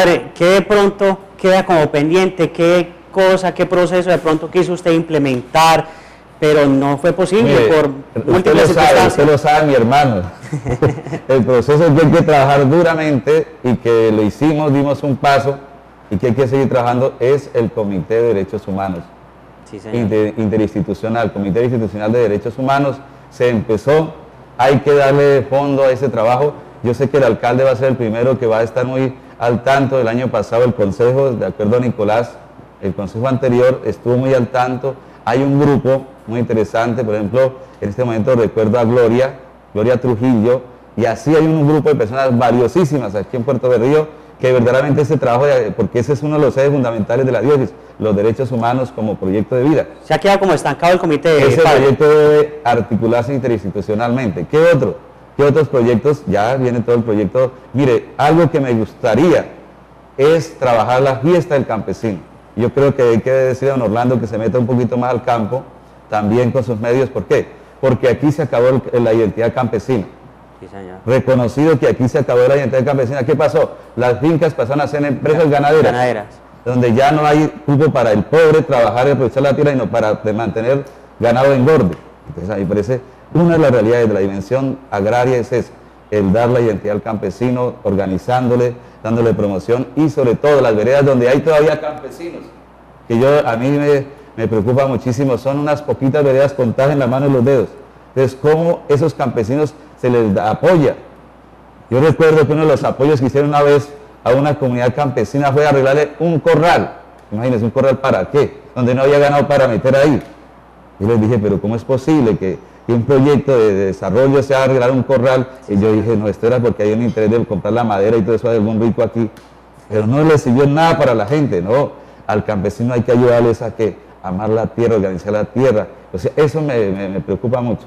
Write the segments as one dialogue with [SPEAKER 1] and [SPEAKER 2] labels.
[SPEAKER 1] Padre, ¿qué de pronto queda como pendiente? ¿Qué cosa, qué proceso de pronto quiso usted implementar, pero no fue posible?
[SPEAKER 2] Mire,
[SPEAKER 1] por múltiples circunstancias?
[SPEAKER 2] Usted lo sabe, mi hermano. El proceso es que hay que trabajar duramente y que lo hicimos, dimos un paso y que hay que seguir trabajando, es el Comité de Derechos Humanos.
[SPEAKER 1] Sí, señor.
[SPEAKER 2] Interinstitucional, Comité Institucional de Derechos Humanos, se empezó, hay que darle fondo a ese trabajo. Yo sé que el alcalde va a ser el primero que va a estar muy al tanto. El año pasado el consejo, de acuerdo a Nicolás, el consejo anterior estuvo muy al tanto. Hay un grupo muy interesante, por ejemplo, en este momento recuerdo a Gloria Trujillo, y así hay un grupo de personas valiosísimas aquí en Puerto Berrío, que verdaderamente ese trabajo, porque ese es uno de los ejes fundamentales de la diócesis, los derechos humanos como proyecto de vida.
[SPEAKER 1] Se ha quedado como estancado el comité.
[SPEAKER 2] Ese proyecto debe articularse interinstitucionalmente. ¿Qué otro? ¿Qué otros proyectos? Ya viene todo el proyecto. Mire, algo que me gustaría es trabajar la fiesta del campesino. Yo creo que hay que decirle a don Orlando que se meta un poquito más al campo, también con sus medios. ¿Por qué? Porque aquí se acabó la identidad campesina.
[SPEAKER 1] Sí, señor.
[SPEAKER 2] Reconocido que aquí se acabó la identidad campesina. ¿Qué pasó? Las fincas pasaron a ser empresas ganaderas, donde ya no hay cupo para el pobre trabajar y aprovechar la tierra, sino para mantener ganado de engorde. Entonces, a mí me parece, una de las realidades de la dimensión agraria es esa, el dar la identidad al campesino, organizándole, dándole promoción, y sobre todo las veredas donde hay todavía campesinos, que a mí me preocupa muchísimo, son unas poquitas veredas contadas en la mano y los dedos. Entonces, ¿cómo esos campesinos se les apoya? Yo recuerdo que uno de los apoyos que hicieron una vez a una comunidad campesina fue arreglarle un corral. Imagínense, ¿un corral para qué? Donde no había ganado para meter ahí. Y les dije, pero ¿cómo es posible que un proyecto de desarrollo sea arreglar un corral? Y yo dije, no, esto era porque hay un interés de comprar la madera y todo eso de algún rico aquí. Pero no le sirvió nada para la gente, ¿no? Al campesino hay que ayudarles a que amar la tierra, organizar la tierra. O sea, eso me preocupa mucho.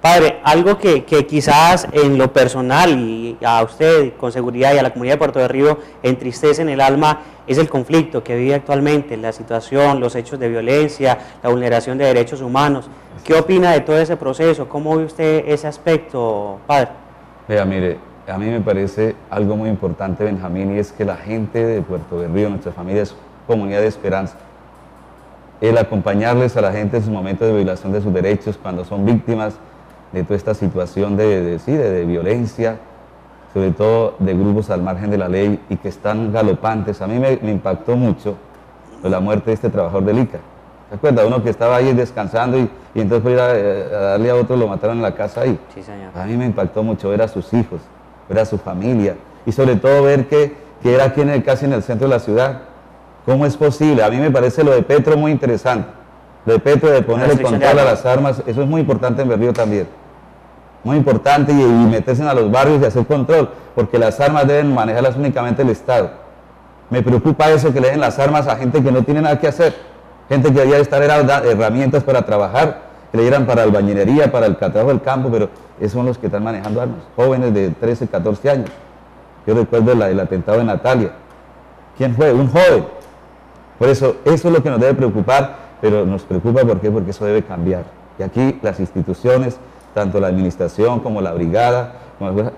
[SPEAKER 1] Padre, algo que quizás en lo personal y a usted con seguridad y a la comunidad de Puerto de Río entristece en el alma es el conflicto que vive actualmente, la situación, los hechos de violencia, la vulneración de derechos humanos. ¿Qué opina de todo ese proceso? ¿Cómo ve usted ese aspecto, padre?
[SPEAKER 2] Vea, mire, a mí me parece algo muy importante, Benjamín, y es que la gente de Puerto de Río, nuestra familia, es comunidad de esperanza. El acompañarles a la gente en sus momentos de violación de sus derechos, cuando son víctimas de toda esta situación de violencia, sobre todo de grupos al margen de la ley y que están galopantes. A mí me impactó mucho la muerte de este trabajador del ICA. ¿Se acuerda? Uno que estaba ahí descansando y entonces por ir a darle a otro lo mataron en la casa ahí.
[SPEAKER 1] Sí, señor.
[SPEAKER 2] A mí me impactó mucho ver a sus hijos, ver a su familia y sobre todo ver que era aquí casi en el centro de la ciudad. ¿Cómo es posible? A mí me parece lo de Petro muy interesante. Lo de Petro, de ponerle control a las armas, eso es muy importante en Berrío también. Muy importante, y meterse a los barrios y hacer control, porque las armas deben manejarlas únicamente el Estado. Me preocupa eso, que le den las armas a gente que no tiene nada que hacer, gente que debería estar herramientas para trabajar, que le dieran para albañilería, para el trabajo del campo, pero esos son los que están manejando armas, jóvenes de 13, 14 años. Yo recuerdo el atentado de Natalia. ¿Quién fue? Un joven. Por eso es lo que nos debe preocupar, pero nos preocupa ¿por qué? Porque eso debe cambiar. Y aquí las instituciones, tanto la administración como la brigada,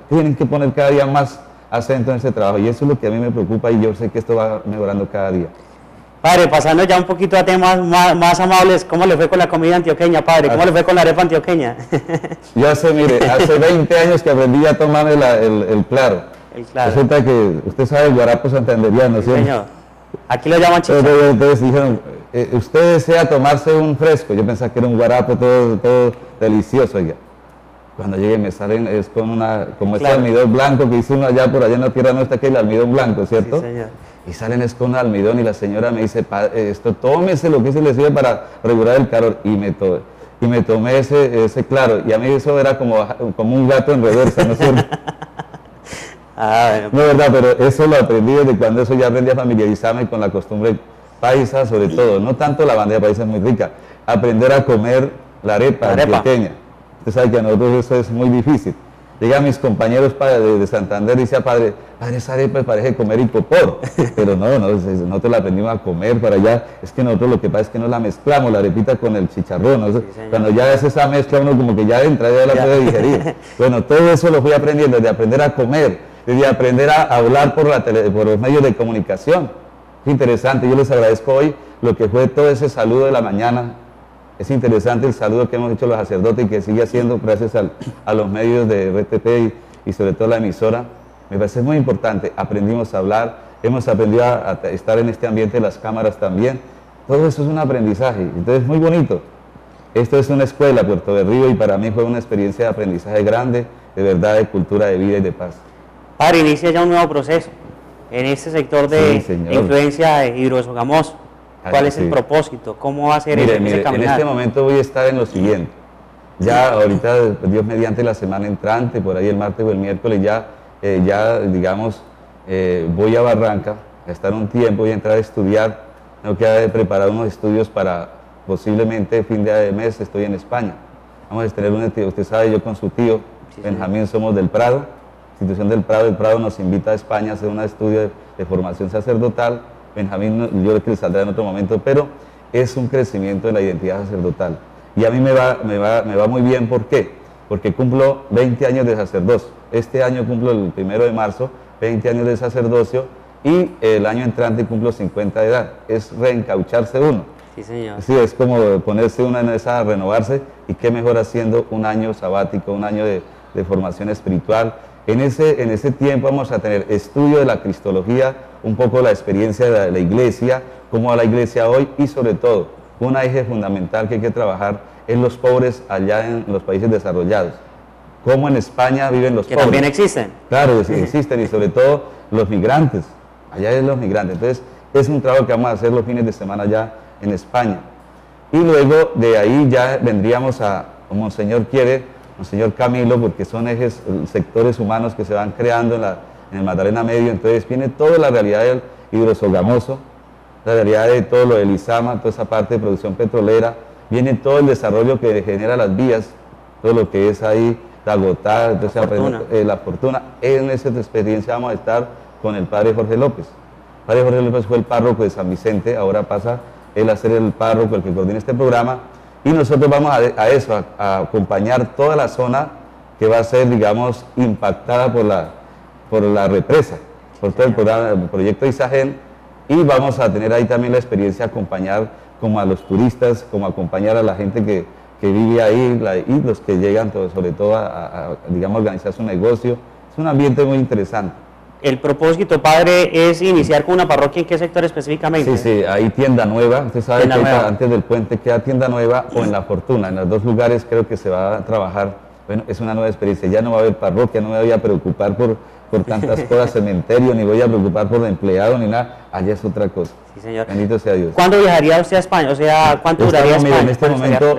[SPEAKER 2] tienen que poner cada día más acento en ese trabajo, y eso es lo que a mí me preocupa, y yo sé que esto va mejorando cada día.
[SPEAKER 1] Padre, pasando ya un poquito a temas más amables, ¿cómo le fue con la comida antioqueña, padre? ¿Cómo le fue con la arepa antioqueña?
[SPEAKER 2] Yo hace 20 años que aprendí a tomar el claro.
[SPEAKER 1] El claro.
[SPEAKER 2] Resulta que usted sabe el guarapo santanderiano,
[SPEAKER 1] sí, señor. Aquí lo llaman chicha.
[SPEAKER 2] Entonces dijeron, usted desea tomarse un fresco. Yo pensaba que era un guarapo todo delicioso, oiga. Cuando llegué me salen, es con como claro, este almidón blanco que hizo uno allá por allá en la tierra nuestra, que es el almidón blanco, ¿cierto?
[SPEAKER 1] Sí, señor.
[SPEAKER 2] Y salen es con almidón, y la señora me dice, tómese lo que se le sirve para regular el calor. Y me tomé ese claro, y a mí eso era como un gato en reversa, ¿no es cierto?
[SPEAKER 1] Bueno.
[SPEAKER 2] No, verdad, pero eso lo aprendí desde cuando eso ya aprendí a familiarizarme con la costumbre paisa, sobre todo. No tanto la bandeja paisa es muy rica, aprender a comer la arepa pequeña. Usted sabe que a nosotros eso es muy difícil. Llegan mis compañeros de Santander y decía, padre, esa arepa parece comer hipopor. Pero no, nosotros la aprendimos a comer para allá. Es que nosotros lo que pasa es que no la mezclamos, la arepita con el chicharrón, ¿no? Sí, cuando ya es esa mezcla, uno como que ya entra, ya la puede digerir. Bueno, todo eso lo fui aprendiendo, de aprender a comer. desde aprender a hablar por los medios de comunicación. Es interesante, yo les agradezco hoy lo que fue todo ese saludo de la mañana. Es interesante el saludo que hemos hecho los sacerdotes y que sigue haciendo gracias a los medios de RTP y sobre todo la emisora. Me parece muy importante, aprendimos a hablar, hemos aprendido a estar en este ambiente de las cámaras también. Todo eso es un aprendizaje, entonces muy bonito. Esto es una escuela, Puerto de Río, y para mí fue una experiencia de aprendizaje grande, de verdad, de cultura de vida y de paz.
[SPEAKER 1] Padre, inicia ya un nuevo proceso en este sector de influencia de Hidrosogamoso. ¿Cuál es el propósito? ¿Cómo va a ser ese caminar?
[SPEAKER 2] En este momento voy a estar en lo siguiente. Ya ahorita, Dios mediante, la semana entrante, por ahí el martes o el miércoles, digamos, voy a Barranca a estar un tiempo, voy a entrar a estudiar. Tengo que preparar unos estudios para posiblemente fin de mes estoy en España. Vamos a tener usted sabe, yo con su tío, sí, Benjamín, somos del Prado, institución del Prado. El Prado nos invita a España a hacer un estudio de formación sacerdotal. Benjamín, yo creo que le saldrá en otro momento, pero es un crecimiento de la identidad sacerdotal. Y a mí me va muy bien, ¿por qué? Porque cumplo 20 años de sacerdocio. Este año cumplo el 1 de marzo, 20 años de sacerdocio, y el año entrante cumplo 50 de edad. Es reencaucharse uno.
[SPEAKER 1] Sí, señor.
[SPEAKER 2] Sí, es como ponerse una en esa, renovarse, y qué mejor haciendo un año sabático, un año de formación espiritual. En ese tiempo vamos a tener estudio de la cristología, un poco la experiencia de la iglesia, cómo va la iglesia hoy, y sobre todo, un eje fundamental que hay que trabajar es los pobres allá en los países desarrollados. Cómo en España viven los pobres.
[SPEAKER 1] Que también existen.
[SPEAKER 2] Claro, sí, existen, y sobre todo los migrantes. Allá es los migrantes. Entonces, es un trabajo que vamos a hacer los fines de semana ya en España. Y luego de ahí ya vendríamos a Monseñor Camilo, porque son ejes, sectores humanos que se van creando en el Magdalena Medio. Entonces viene toda la realidad del Hidrosogamoso, la realidad de todo lo del Izama, toda esa parte de producción petrolera, viene todo el desarrollo que genera las vías, todo lo que es ahí, la Gotá, entonces la Fortuna. En esa experiencia vamos a estar con el padre Jorge López. El padre Jorge López fue el párroco de San Vicente, ahora pasa él a ser el párroco, el que coordina este programa, y nosotros vamos a acompañar toda la zona que va a ser, digamos, impactada por la represa, por todo el proyecto Isagen, y vamos a tener ahí también la experiencia de acompañar como a los turistas, como acompañar a la gente que vive ahí, y los que llegan sobre todo digamos, organizar su negocio. Es un ambiente muy interesante.
[SPEAKER 1] El propósito, padre, es iniciar con una parroquia. ¿En qué sector específicamente?
[SPEAKER 2] Sí, hay Tienda Nueva. Usted sabe que antes del puente queda Tienda Nueva o en La Fortuna. En los dos lugares creo que se va a trabajar. Bueno, es una nueva experiencia. Ya no va a haber parroquia, no me voy a preocupar por tantas cosas, cementerio, ni voy a preocupar por empleado, ni nada. Allá es otra cosa.
[SPEAKER 1] Sí, señor.
[SPEAKER 2] Bendito sea Dios.
[SPEAKER 1] ¿Cuándo viajaría usted a España? O sea, ¿cuánto duraría España?
[SPEAKER 2] En este momento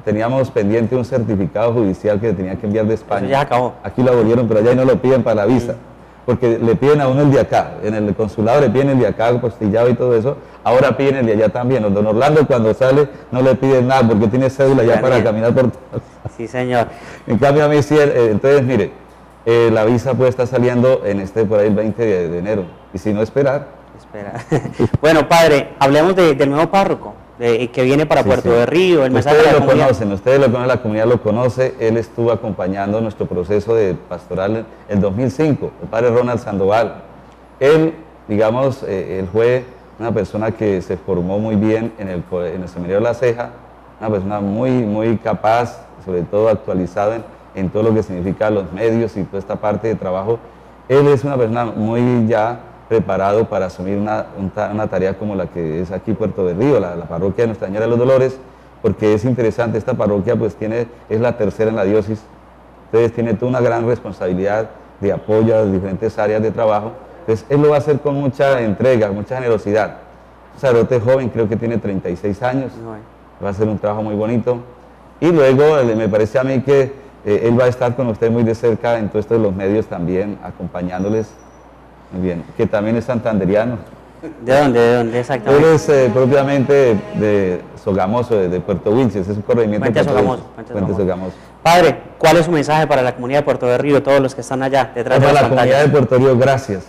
[SPEAKER 2] teníamos pendiente un certificado judicial que tenía que enviar de España.
[SPEAKER 1] Eso ya acabó.
[SPEAKER 2] Aquí lo abolieron, pero allá no lo piden para la visa. Porque le piden a uno el de acá. En el consulado le piden el de acá, postillado y todo eso. Ahora piden el de allá también. Don Orlando, cuando sale, no le piden nada porque tiene cédula ya para caminar por todo.
[SPEAKER 1] Sí, señor.
[SPEAKER 2] En cambio, a mí sí, entonces, mire, la visa puede estar saliendo por ahí el 20 de enero. Y si no, esperar.
[SPEAKER 1] Bueno, padre, hablemos del nuevo párroco que viene para Puerto de Río. El mensaje
[SPEAKER 2] ustedes lo conocen, la comunidad lo conoce. Él estuvo acompañando nuestro proceso de pastoral en el 2005, el padre Ronald Sandoval. Él, digamos, él fue una persona que se formó muy bien en el seminario de La Ceja, una persona muy capaz, sobre todo actualizada en todo lo que significa los medios y toda esta parte de trabajo. Él es una persona muy ya preparado para asumir una tarea como la que es aquí Puerto de Río, la parroquia de Nuestra Señora de los Dolores, porque es interesante. Esta parroquia pues es la tercera en la diócesis, entonces tiene toda una gran responsabilidad de apoyo a las diferentes áreas de trabajo. Entonces él lo va a hacer con mucha entrega, mucha generosidad. Un sacerdote joven, creo que tiene 36 años, va a hacer un trabajo muy bonito. Y luego me parece a mí que él va a estar con usted muy de cerca en todos los medios también, acompañándoles. Muy bien, que también es santanderiano.
[SPEAKER 1] ¿De dónde exactamente?
[SPEAKER 2] Él es propiamente de Sogamoso, de Puerto Wilches, es un corregimiento de Puente Sogamoso.
[SPEAKER 1] Padre, ¿cuál es su mensaje para la comunidad de Puerto de Río, todos los que están allá detrás de las pantallas?
[SPEAKER 2] Para la comunidad de Puerto Río, gracias.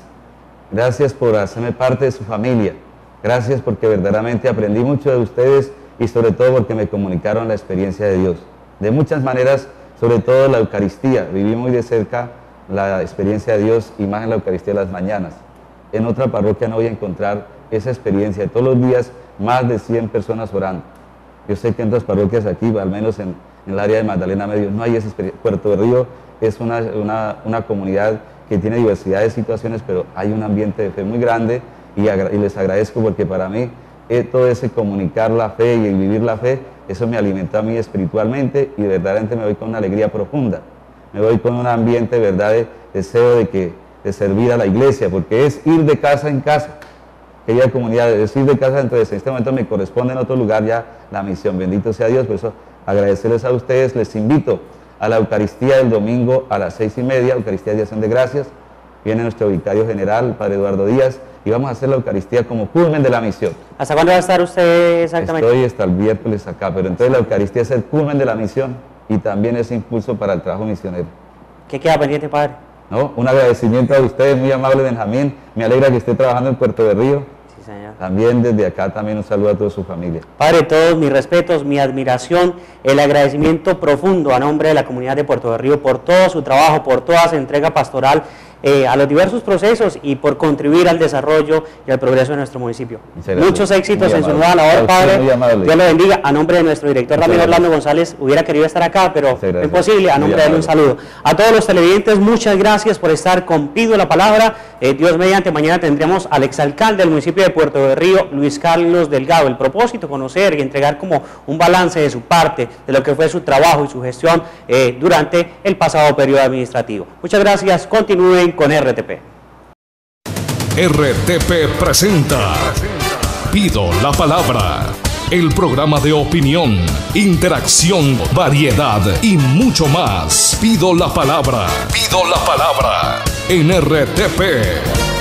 [SPEAKER 2] Gracias por hacerme parte de su familia. Gracias porque verdaderamente aprendí mucho de ustedes y sobre todo porque me comunicaron la experiencia de Dios. De muchas maneras, sobre todo la Eucaristía. Viví muy de cerca la experiencia de Dios y más en la Eucaristía de las mañanas. En otra parroquia no voy a encontrar esa experiencia de todos los días más de 100 personas orando. Yo sé que en otras parroquias aquí, al menos en el área de Magdalena Medio, no hay esa experiencia. Puerto de Río es una comunidad que tiene diversidad de situaciones, pero hay un ambiente de fe muy grande y les agradezco porque para mí todo ese comunicar la fe y vivir la fe, eso me alimenta a mí espiritualmente y verdaderamente me voy con una alegría profunda. Me voy con un ambiente, ¿verdad?, de deseo de servir a la iglesia, porque es ir de casa en casa. Querida comunidad, es ir de casa, entonces en este momento me corresponde en otro lugar ya la misión. Bendito sea Dios, por eso agradecerles a ustedes. Les invito a la Eucaristía del domingo a las 6:30, Eucaristía de Acción de Gracias. Viene nuestro vicario general, el Padre Eduardo Díaz, y vamos a hacer la Eucaristía como culmen de la misión.
[SPEAKER 1] ¿Hasta cuándo va a estar usted exactamente?
[SPEAKER 2] Estoy hasta el miércoles acá, pero entonces la Eucaristía es el culmen de la misión y también es impulso para el trabajo misionero.
[SPEAKER 1] ¿Qué queda pendiente, Padre?
[SPEAKER 2] ¿No? Un agradecimiento a ustedes, muy amable Benjamín. Me alegra que esté trabajando en Puerto de Río.
[SPEAKER 1] Sí, señor.
[SPEAKER 2] También desde acá también un saludo a toda su familia.
[SPEAKER 1] Padre, todos mis respetos, mi admiración, el agradecimiento profundo a nombre de la comunidad de Puerto de Río por todo su trabajo, por toda su entrega pastoral a los diversos procesos y por contribuir al desarrollo y al progreso de nuestro municipio. Muchos éxitos en su nueva labor, Padre. Dios lo bendiga. A nombre de nuestro director Ramiro Orlando González, hubiera querido estar acá, pero es imposible. A nombre de él un saludo. A todos los televidentes, muchas gracias por estar con Pido la Palabra. Dios mediante, mañana tendremos al exalcalde del municipio de Puerto de Río, Luis Carlos Delgado. El propósito, conocer y entregar como un balance de su parte, de lo que fue su trabajo y su gestión durante el pasado periodo administrativo. Muchas gracias. Continúen con RTP.
[SPEAKER 3] RTP presenta Pido la Palabra, el programa de opinión, interacción, variedad y mucho más. Pido la Palabra en RTP.